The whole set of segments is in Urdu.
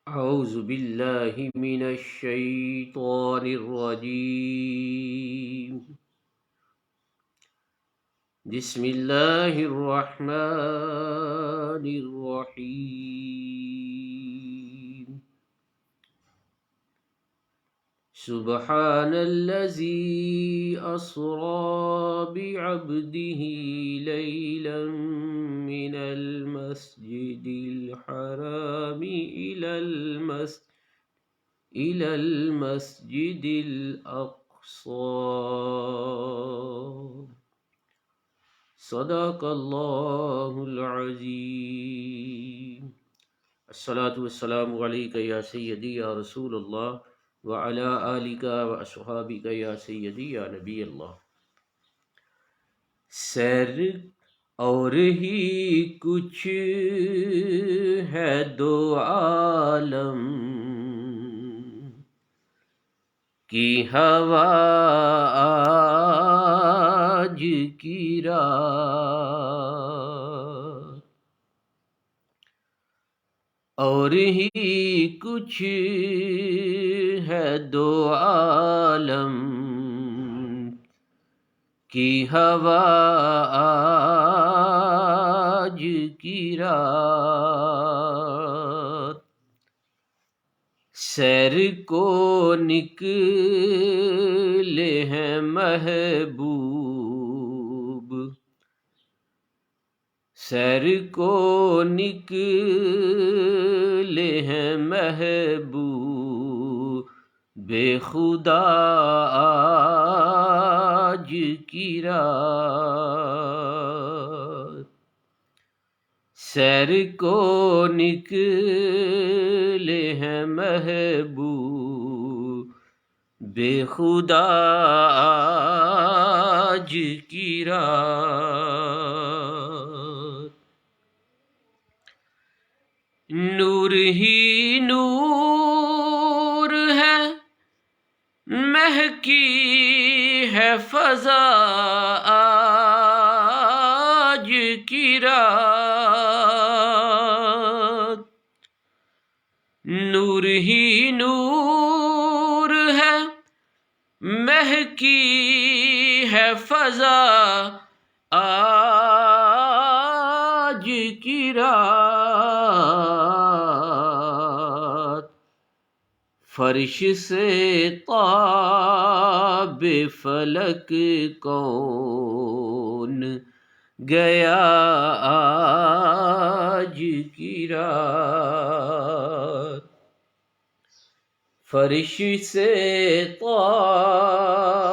أعوذ بالله من الشيطان الرجيم. بسم الله الرحمن الرحيم. سبحان الذي أسرى بعبده ليلا من المسجد الحرام إلى المسجد الأقصى. صدق الله العظيم. الصلاة والسلام عليك يا سيدي يا رسول الله وعلى آلك وأصحابك يا سيدي يا نبی اللہ. سیر اور ہی کچھ ہے دو عالم کی ہوا آج کی رات، اور ہی کچھ ہے دو عالم کی ہوا آج کی رات. سیر کو نکلے ہیں محبوب، سیر کو نکلے ہیں محبوب بے خدا آج کی رات. سیر کو نکلے ہیں محبوب بے خدا آج کی رات. نور ہی نور ہے، مہکی ہے فضا آج کی رات. نور ہی نور ہے، مہکی ہے فضا آج کی رات. فرش سے تاب فلک کون گیا آج کی رات. فرش سے تاب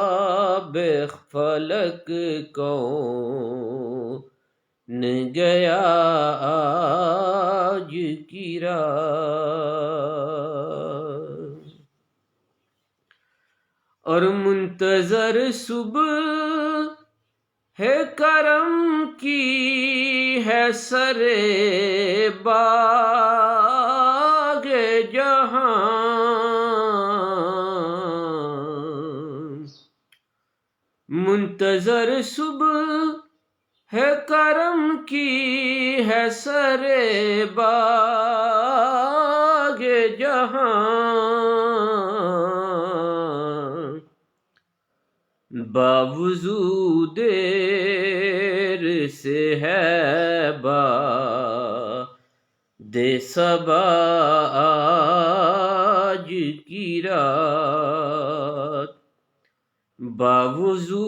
فلک کون گیا آج کی رات. اور منتظر صبح ہے کرم کی ہے سر باغ جہاں. منتظر صبح ہے کرم کی ہے سر باغ جہاں. باوضو دیر سے ہے باد صبا آج کی رات. باوضو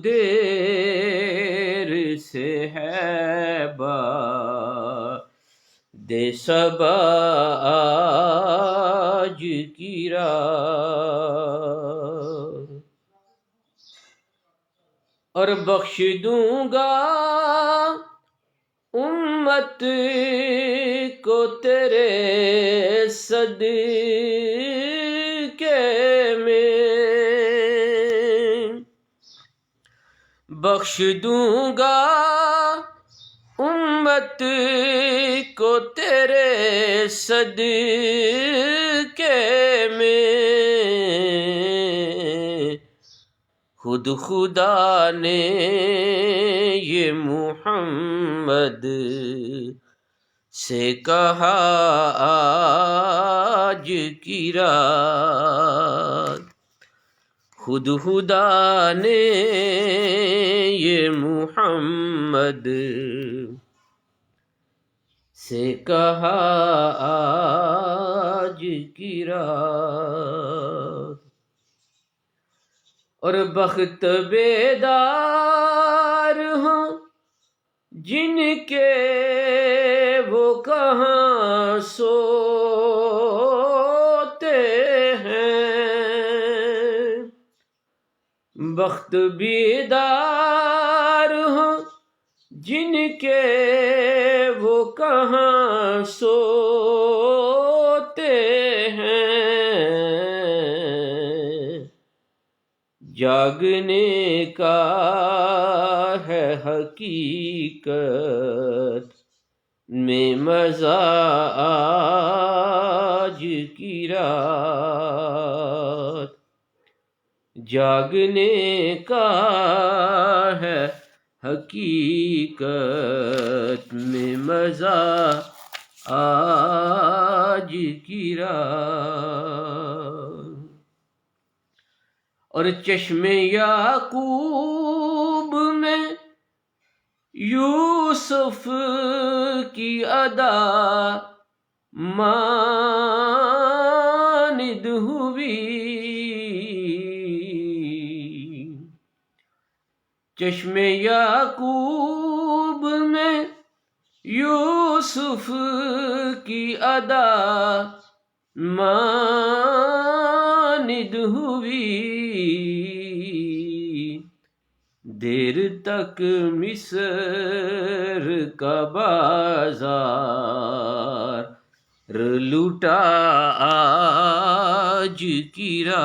دیر سے ہے باد صبا آج کی رات. اور بخش دوں گا امت کو تیرے صدقے میں، بخش دوں گا امت کو تیرے صدقے میں. خود خدا نے یہ محمد سے کہا آج کی رات خود خدا نے یہ محمد سے کہا آج کی رات، اور بخت بیدار ہوں جن کے وہ کہاں سوتے ہیں، بخت بیدار ہوں جن کے وہ کہاں سوتے ہیں، جاگنے کا ہے حقیقت میں مزہ آج کی رات، جاگنے کا ہے حقیقت میں مزہ آج کی رات، اور چشم یعقوب میں یوسف کی ادا ماند ہوئی، چشم یعقوب میں یوسف کی ادا ماند ہوئی، دیر تک مصر کا بازار لوٹا آج کی رات،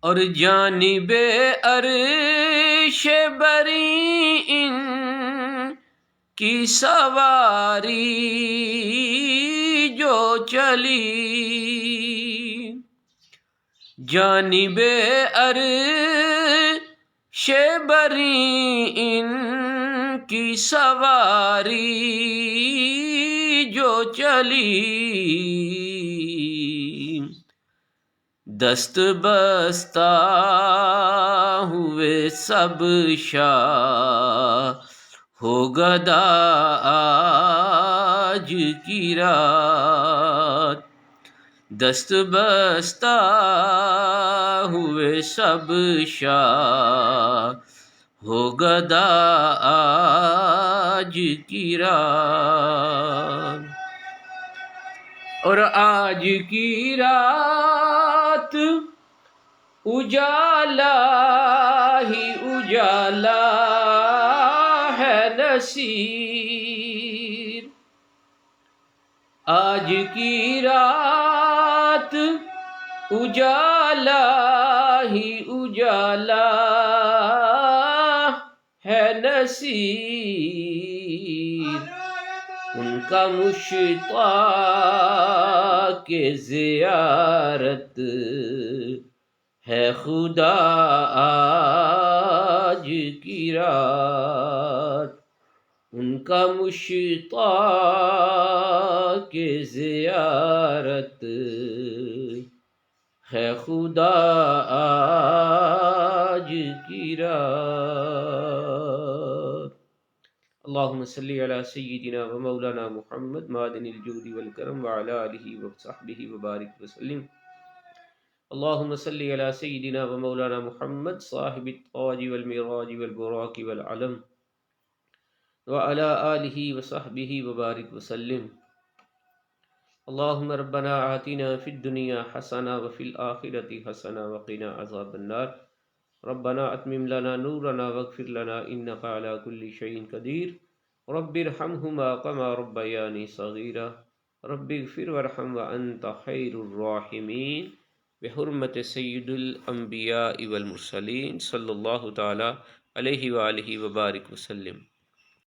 اور جانب عرش بری ان کی سواری جو چلی، جانب عرش بری ان کی سواری جو چلی، دست بستہ ہوئے سب شاہ ہو گدا آج کی رات، دست بستہ ہوئے سب شاہ ہو گدا آج کی رات، اور آج کی رات اجالا ہی اجالا ہے نصیر، آج کی رات اجالا ہی اجالا ہے نصیر، ان کا مشتاق زیارت ہے خدا آج کی رات، ان کا مشتاق زیارت ہے خدا آج کی رات۔ اللہم صلی علی سیدنا و مولانا محمد معدن الجود والکرم وعلی آلہ وصحبہ وبارک وسلم۔ اللہم صلی علی سیدنا و مولانا محمد صاحب التاج والمراج والبراق والعلم وعلی آلہ وصحبہ وبارک وسلم۔ اللہم ربنا آتنا فی الدنیا حسنہ وفی الآخرۃ حسنہ وقنا عذاب النار، ربنا اتمم لنا نورنا واغفر لنا انک علی کل شیء قدیر، رب ارحمہما کما ربیانی صغیرا، رب اغفر وارحم وانت خیر الراحمین، بحرمت سید الانبیاء والمرسلین صلی اللہ تعالی علیہ وآلہ وبارک وسلم۔